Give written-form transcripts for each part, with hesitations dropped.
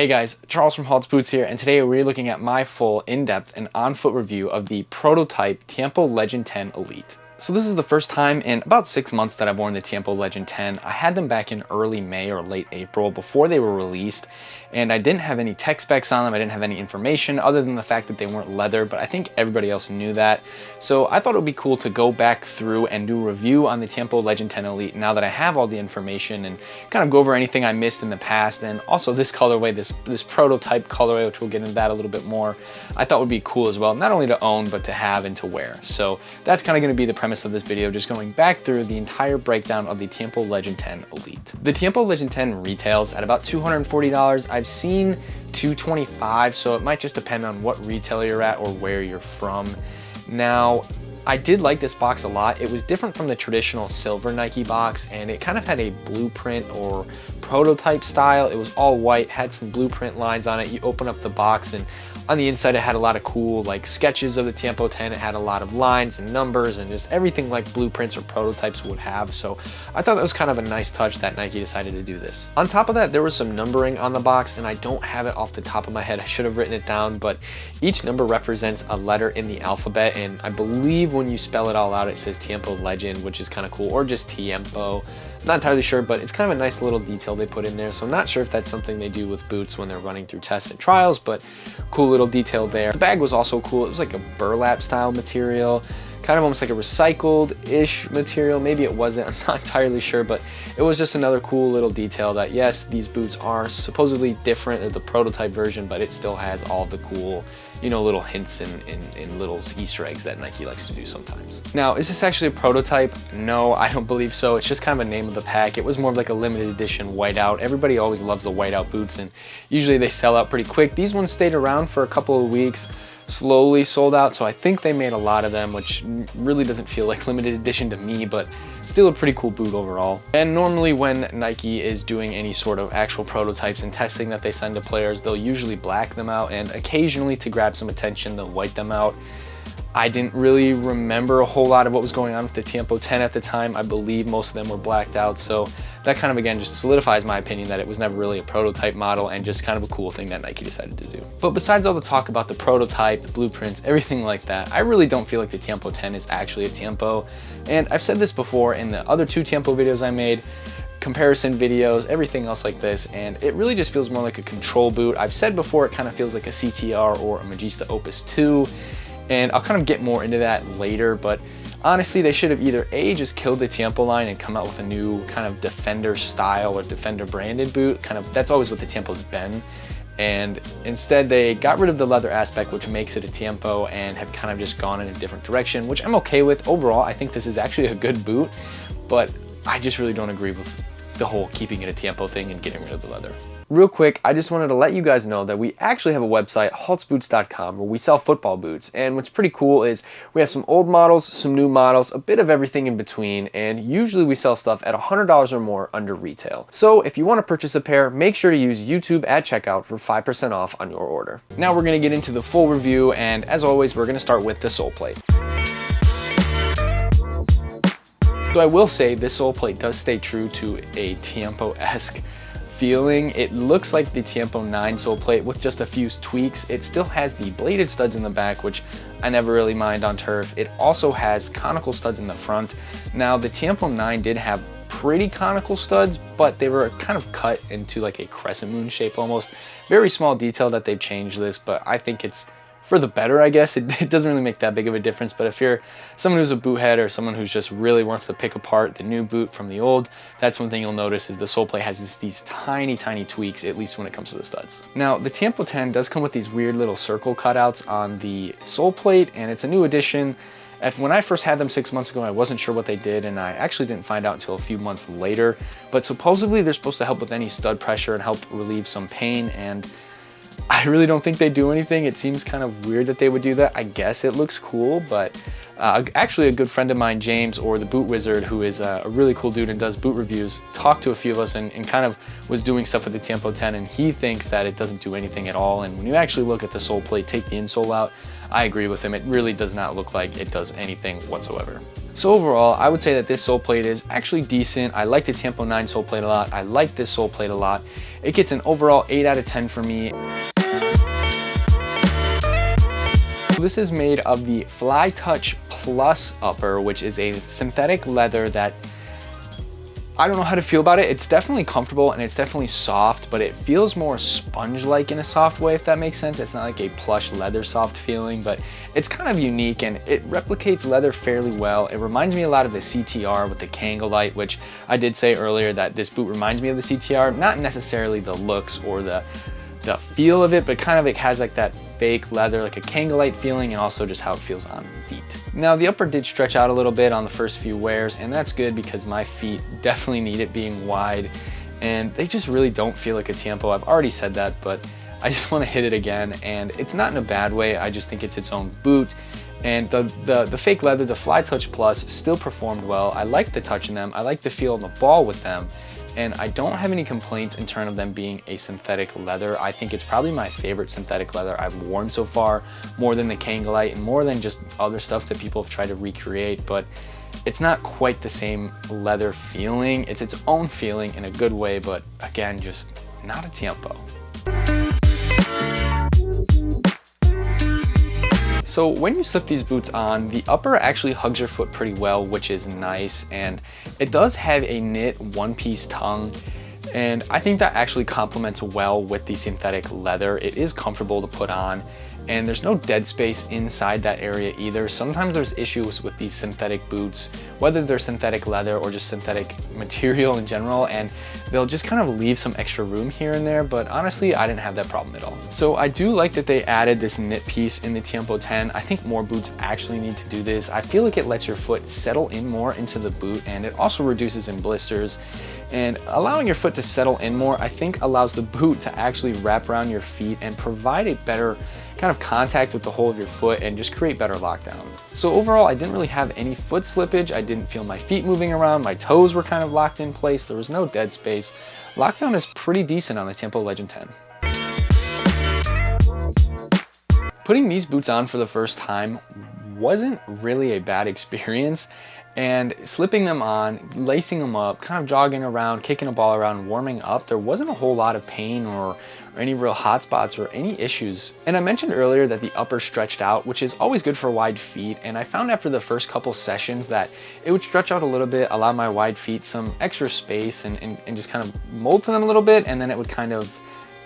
Hey guys, Charles from Halt's Boots here, and today we're looking at my full, in-depth, and on-foot review of the prototype Tiempo Legend 10 Elite. So this is the first time in about 6 months that I've worn the Tiempo Legend 10. I had them back in early May or late April before they were released, and I didn't have any tech specs on them. I didn't have any information other than the fact that they weren't leather, but I think everybody else knew that. So I thought it would be cool to go back through and do a review on the Tiempo Legend 10 Elite now that I have all the information, and kind of go over anything I missed in the past, and also this colorway, this prototype colorway, which we'll get into that a little bit more, I thought would be cool as well, not only to own, but to have and to wear. So that's kind of going to be the premise of this video, just going back through the entire breakdown of the Tiempo Legend 10 Elite. The Tiempo Legend 10 retails at about $240. I've seen $225, so it might just depend on what retailer you're at or where you're from. Now, I did like this box a lot. It was different from the traditional silver Nike box, and it kind of had a blueprint or prototype style. It was all white, had some blueprint lines on it. You open up the box, and on the inside it had a lot of cool like sketches of the Tiempo 10. It had a lot of lines and numbers and just everything like blueprints or prototypes would have. So I thought that was kind of a nice touch that Nike decided to do this. On top of that, there was some numbering on the box, and I don't have it off the top of my head. I should have written it down, but each number represents a letter in the alphabet, and I believe when you spell it all out it says Tiempo Legend, which is kind of cool, or just Tiempo. Not entirely sure, but it's kind of a nice little detail they put in there. So I'm not sure if that's something they do with boots when they're running through tests and trials, but cool little detail there. The bag was also cool. It was like a burlap style material, kind of almost like a recycled-ish material. Maybe it wasn't, I'm not entirely sure, but it was just another cool little detail that yes, these boots are supposedly different than the prototype version, but it still has all the cool, you know, little hints and little Easter eggs that Nike likes to do sometimes. Now, is this actually a prototype? No, I don't believe so. It's just kind of a name of the pack. It was more of like a limited edition whiteout. Everybody always loves the whiteout boots, and usually they sell out pretty quick. These ones stayed around for a couple of weeks, slowly sold out, so I think they made a lot of them, which really doesn't feel like limited edition to me, but still a pretty cool boot overall. And normally when Nike is doing any sort of actual prototypes and testing that they send to players, they'll usually black them out, and occasionally to grab some attention they'll white them out. I didn't really remember a whole lot of what was going on with the Tiempo 10 at the time. I believe most of them were blacked out, so that kind of again just solidifies my opinion that it was never really a prototype model and just kind of a cool thing that Nike decided to do. But besides all the talk about the prototype, the blueprints, everything like that, I really don't feel like the Tiempo 10 is actually a Tiempo. And I've said this before in the other two Tiempo videos I made, comparison videos, everything else like this, and it really just feels more like a control boot. I've said before it kind of feels like a CTR or a Magista Opus 2. And I'll kind of get more into that later, but honestly, they should have either A, just killed the Tiempo line and come out with a new kind of Defender style or Defender branded boot. Kind of, that's always what the Tiempo's been. And instead they got rid of the leather aspect, which makes it a Tiempo, and have kind of just gone in a different direction, which I'm okay with. Overall, I think this is actually a good boot, but I just really don't agree with the whole keeping it a Tiempo thing and getting rid of the leather. Real quick, I just wanted to let you guys know that we actually have a website, haltsboots.com, where we sell football boots. And what's pretty cool is we have some old models, some new models, a bit of everything in between, and usually we sell stuff at $100 or more under retail. So if you want to purchase a pair, make sure to use YouTube at checkout for 5% off on your order. Now we're going to get into the full review, and as always, we're going to start with the Soleplate. So I will say this Soleplate does stay true to a Tiempo-esque feeling. It looks like the Tiempo 9 Soleplate with just a few tweaks. It still has the bladed studs in the back, which I never really mind on turf. It also has conical studs in the front. Now the Tiempo 9 did have pretty conical studs, but they were kind of cut into like a crescent moon shape almost. Very small detail that they've changed this, but I think it's for the better, I guess. It doesn't really make that big of a difference, but if you're someone who's a boot head or someone who's just really wants to pick apart the new boot from the old, that's one thing you'll notice is the Soleplate has these tiny tweaks, at least when it comes to the studs. Now, the Tiempo 10 does come with these weird little circle cutouts on the Soleplate, and it's a new addition. When I first had them 6 months ago, I wasn't sure what they did, and I actually didn't find out until a few months later, but supposedly they're supposed to help with any stud pressure and help relieve some pain, and I really don't think they do anything. It seems kind of weird that they would do that. I guess it looks cool, but Actually, a good friend of mine, James, or the Boot Wizard, who is a really cool dude and does boot reviews, talked to a few of us and kind of was doing stuff with the Tiempo 10, and he thinks that it doesn't do anything at all. And when you actually look at the sole plate, take the insole out, I agree with him. It really does not look like it does anything whatsoever. So overall, I would say that this sole plate is actually decent. I like the Tiempo 9 sole plate a lot. I like this sole plate a lot. It gets an overall 8 out of 10 for me. This is made of the Fly Touch Plus upper, which is a synthetic leather that I don't know how to feel about it. It's definitely comfortable and it's definitely soft, but it feels more sponge-like in a soft way, if that makes sense. It's not like a plush leather soft feeling, but it's kind of unique and it replicates leather fairly well. It reminds me a lot of the CTR with the Kangalite, which I did say earlier that this boot reminds me of the CTR, not necessarily the looks or the feel of it, but kind of it has like that fake leather, like a Kangalite feeling, and also just how it feels on feet. Now the upper did stretch out a little bit on the first few wears, and that's good because my feet definitely need it being wide, and they just really don't feel like a Tiempo. I've already said that, but I just want to hit it again, and it's not in a bad way. I just think it's its own boot. And the fake leather, the Fly Touch Plus, still performed well. I like the touch in them. I like the feel on the ball with them. And I don't have any complaints in terms of them being a synthetic leather. I think it's probably my favorite synthetic leather I've worn so far, more than the Kangalite and more than just other stuff that people have tried to recreate. But it's not quite the same leather feeling. It's its own feeling in a good way, but again, just not a Tiempo. So when you slip these boots on, the upper actually hugs your foot pretty well, which is nice, and it does have a knit one-piece tongue, and I think that actually complements well with the synthetic leather. It is comfortable to put on, and there's no dead space inside that area either. Sometimes there's issues with these synthetic boots, whether they're synthetic leather or just synthetic material in general, and they'll just kind of leave some extra room here and there, but honestly, I didn't have that problem at all. So I do like that they added this knit piece in the Tiempo 10. I think more boots actually need to do this. I feel like it lets your foot settle in more into the boot, and it also reduces in blisters. And allowing your foot to settle in more, I think allows the boot to actually wrap around your feet and provide a better kind of contact with the whole of your foot and just create better lockdown. So overall, I didn't really have any foot slippage. I didn't feel my feet moving around. My toes were kind of locked in place. There was no dead space. Lockdown is pretty decent on the Tiempo Legend 10. Putting these boots on for the first time wasn't really a bad experience. And slipping them on, lacing them up, kind of jogging around, kicking a ball around, warming up, there wasn't a whole lot of pain or any real hot spots or any issues. And I mentioned earlier that the upper stretched out, which is always good for wide feet. And I found after the first couple sessions that it would stretch out a little bit, allow my wide feet some extra space and just kind of mold to them a little bit. And then it would kind of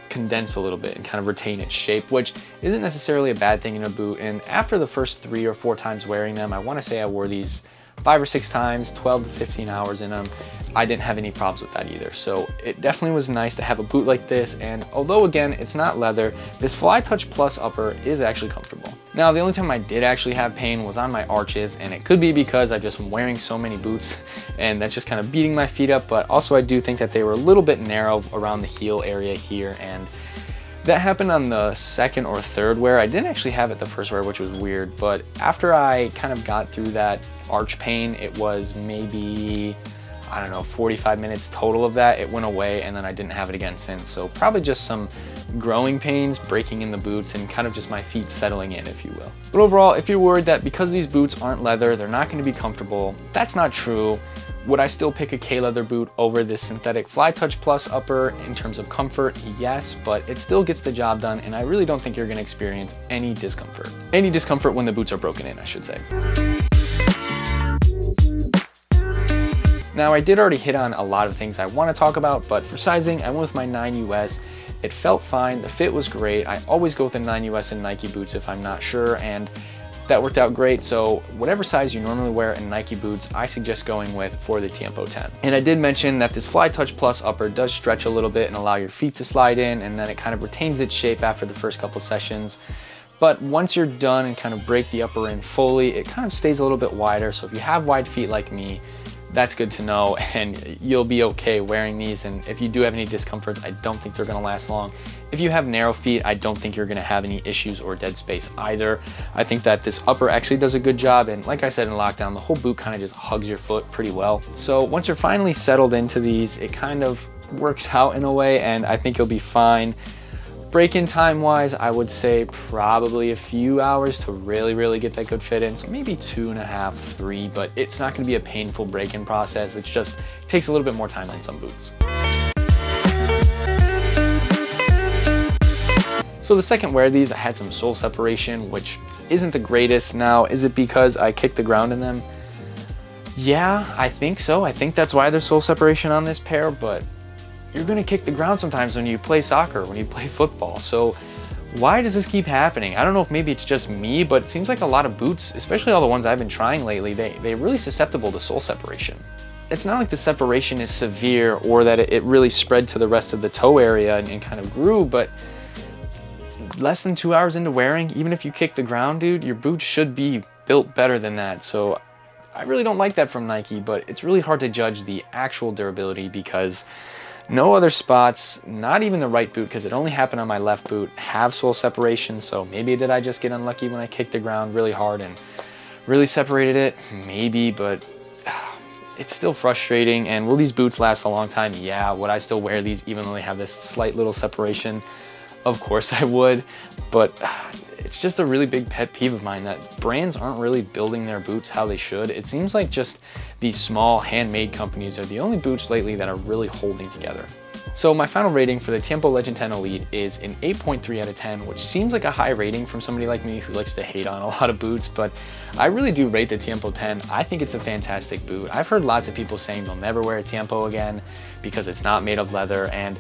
condense a little bit and kind of retain its shape, which isn't necessarily a bad thing in a boot. And after the first 3 or 4 times wearing them, I want to say I wore these 5 or 6 times, 12 to 15 hours in them. I didn't have any problems with that either. So it definitely was nice to have a boot like this. And although again, it's not leather, this Fly Touch Plus upper is actually comfortable. Now, the only time I did actually have pain was on my arches, and it could be because I just am wearing so many boots and that's just kind of beating my feet up. But also I do think that they were a little bit narrow around the heel area here, and that happened on the second or third wear. I didn't actually have it the first wear, which was weird, but after I kind of got through that arch pain, it was maybe, I don't know, 45 minutes total of that. It went away and then I didn't have it again since. So probably just some growing pains, breaking in the boots, and kind of just my feet settling in, if you will. But overall, if you're worried that because these boots aren't leather, they're not going to be comfortable, that's not true. Would I still pick a K-leather boot over this synthetic Fly Touch Plus upper in terms of comfort? Yes, but it still gets the job done, and I really don't think you're going to experience any discomfort. Any discomfort when the boots are broken in, I should say. Now, I did already hit on a lot of things I want to talk about, but for sizing, I went with my 9 US. It felt fine, the fit was great. I always go with the 9 US in Nike boots if I'm not sure, and that worked out great. So whatever size you normally wear in Nike boots, I suggest going with for the Tiempo 10. And I did mention that this Fly Touch Plus upper does stretch a little bit and allow your feet to slide in, and then it kind of retains its shape after the first couple sessions. But once you're done and kind of break the upper in fully, it kind of stays a little bit wider. So if you have wide feet like me, that's good to know, and you'll be okay wearing these. And if you do have any discomforts, I don't think they're gonna last long. If you have narrow feet, I don't think you're gonna have any issues or dead space either. I think that this upper actually does a good job, and like I said in lockdown, the whole boot kind of just hugs your foot pretty well. So once you're finally settled into these, it kind of works out in a way, and I think you'll be fine. Break-in time wise, I would say probably a few hours to really get that good fit in. So maybe 2.5, 3, but it's not gonna be a painful break-in process. It's just, it takes a little bit more time than some boots. So the second wear of these, I had some sole separation, which isn't the greatest. Now, is it because I kicked the ground in them? Yeah, I think so. I think that's why there's sole separation on this pair, but you're gonna kick the ground sometimes when you play soccer, when you play football. So why does this keep happening? I don't know if maybe it's just me, but it seems like a lot of boots, especially all the ones I've been trying lately, they're really susceptible to sole separation. It's not like the separation is severe or that it really spread to the rest of the toe area and kind of grew, but less than 2 hours into wearing, even if you kick the ground, dude, your boot should be built better than that. So I really don't like that from Nike, but it's really hard to judge the actual durability because no other spots, not even the right boot, because it only happened on my left boot, have sole separation. So maybe did I just get unlucky when I kicked the ground really hard and really separated it? Maybe, but it's still frustrating. And will these boots last a long time? Yeah. Would I still wear these even though they have this slight little separation? Of course I would, but it's just a really big pet peeve of mine that brands aren't really building their boots how they should. It seems like just these small handmade companies are the only boots lately that are really holding together. So my final rating for the Tiempo Legend 10 Elite is an 8.3 out of 10, which seems like a high rating from somebody like me who likes to hate on a lot of boots, but I really do rate the Tiempo 10. I think it's a fantastic boot. I've heard lots of people saying they'll never wear a Tiempo again because it's not made of leather, and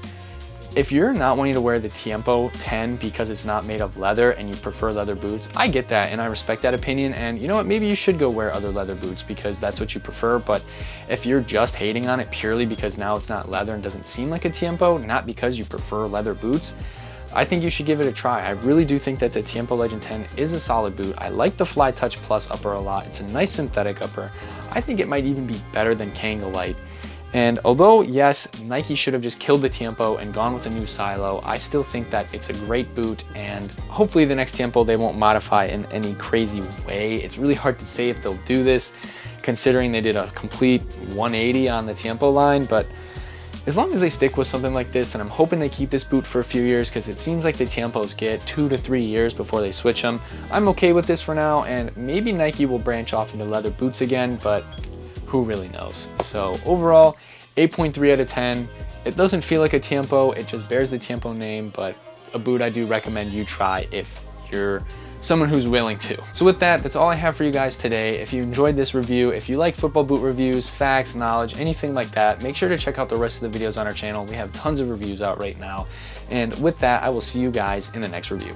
if you're not wanting to wear the Tiempo 10 because it's not made of leather and you prefer leather boots, I get that and I respect that opinion. And you know what, maybe you should go wear other leather boots because that's what you prefer. But if you're just hating on it purely because now it's not leather and doesn't seem like a Tiempo, not because you prefer leather boots, I think you should give it a try. I really do think that the Tiempo Legend 10 is a solid boot. I like the Fly Touch Plus upper a lot. It's a nice synthetic upper. I think it might even be better than Kangol Light. And although, yes, Nike should have just killed the Tiempo and gone with a new silo, I still think that it's a great boot, and hopefully the next Tiempo they won't modify in any crazy way. It's really hard to say if they'll do this, considering they did a complete 180 on the Tiempo line, but as long as they stick with something like this, and I'm hoping they keep this boot for a few years because it seems like the Tiempos get 2 to 3 years before they switch them, I'm okay with this for now, and maybe Nike will branch off into leather boots again, but who really knows? So overall, 8.3 out of 10. It doesn't feel like a Tiempo, it just bears the Tiempo name, but a boot I do recommend you try if you're someone who's willing to. So with that, that's all I have for you guys today. If you enjoyed this review, if you like football boot reviews, facts, knowledge, anything like that, make sure to check out the rest of the videos on our channel. We have tons of reviews out right now. And with that, I will see you guys in the next review.